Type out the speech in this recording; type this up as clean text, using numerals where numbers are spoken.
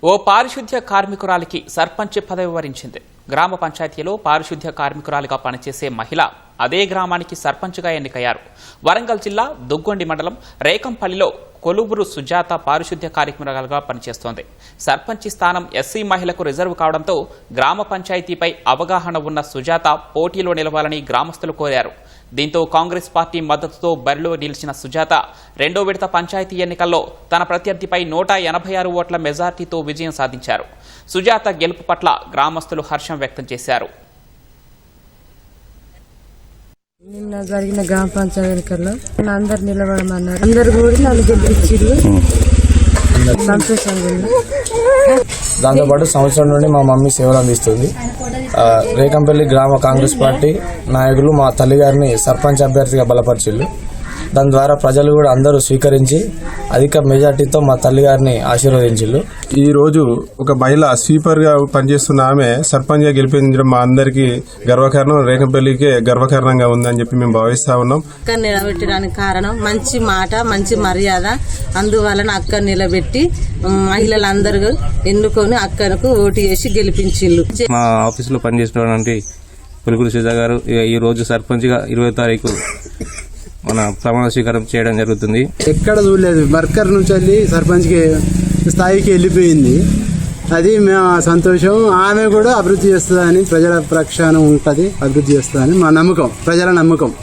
ఓ పారిశుద్ధ్య కార్మికురాలికి సర్పంచ్ పదవి వరించింది. గ్రామ పంచాయతీలో పారిశుద్ధ్య కార్మికురాలిగా పనిచేసే మహిళ అదే గ్రామానికి సర్పంచ్గా ఎన్నికయ్యారు. వరంగల్ జిల్లా దుగ్గొండి మండలం రేకంపల్లిలో కొలుబురు సుజాత పారిశుద్ధ్య కార్మికురాలుగా పనిచేస్తోంది. సర్పంచి స్థానం ఎస్సీ మహిళకు రిజర్వ్ కావడంతో గ్రామ పంచాయతీపై అవగాహన ఉన్న సుజాత పోటీలో నిలవాలని గ్రామస్తులు కోరారు. దీంతో కాంగ్రెస్ పార్టీ మద్దతుతో బరిలో నిలిచిన సుజాత రెండో విడత పంచాయతీ ఎన్నికల్లో తన ప్రత్యర్థిపై 186 ఓట్ల మెజార్టీతో విజయం సాధించారు. సుజాత గెలుపు పట్ల గ్రామస్తులు హర్షం వ్యక్తం చేశారు. నిన్న జరిగిన గ్రామ పంచాయతీ ఎన్నికల్లో అందరు నిలబడమన్నారు. అందరు కూడా నన్ను గెలిపించారు. సంతోషంగా ఉంది. దాంతోపాటు సంవత్సరం నుండి మా మమ్మీ సేవలు అందిస్తుంది. రేకంపల్లి గ్రామ కాంగ్రెస్ పార్టీ నాయకులు మా తల్లిగారిని సర్పంచ్ అభ్యర్థిగా బలపరిచిళ్ళు. దాని ద్వారా ప్రజలు కూడా అందరూ స్వీకరించి అధిక మెజార్టీతో మా తల్లిగారిని ఆశీర్వదించిళ్ళు. ఈ రోజు ఒక మహిళ స్వీపర్ గా పనిచేస్తున్న ఆమె సర్పంచ్ గా గెలిపించడం మా అందరికీ గర్వకారణం, రేకంపల్లికే గర్వకారణంగా ఉందని చెప్పి మేము భావిస్తా ఉన్నాం. అక్క నిలబెట్టడానికి కారణం మంచి మాట, మంచి మర్యాద. అందువలన అక్క నిలబెట్టి మహిళలందరూ ఎన్నుకొని అక్కకు ఓటు చేసి గెలిపించిళ్ళు. మా ఆఫీసులో పనిచేసినటువంటి పులుగురు సుజా గారు ఈ రోజు సర్పంచ్ గా 20వ తారీఖు మన ప్రమాణ స్వీకారం చేయడం జరుగుతుంది. ఎక్కడ చూడలేదు, వర్కర్ నుంచి వెళ్ళి సర్పంచ్ స్థాయికి వెళ్ళిపోయింది. అది మేము సంతోషం. ఆమె కూడా అభివృద్ధి చేస్తుందని, ప్రజల ప్రక్షాళన ఉంటుంది, అభివృద్ధి చేస్తుందని మా నమ్మకం, ప్రజల నమ్మకం.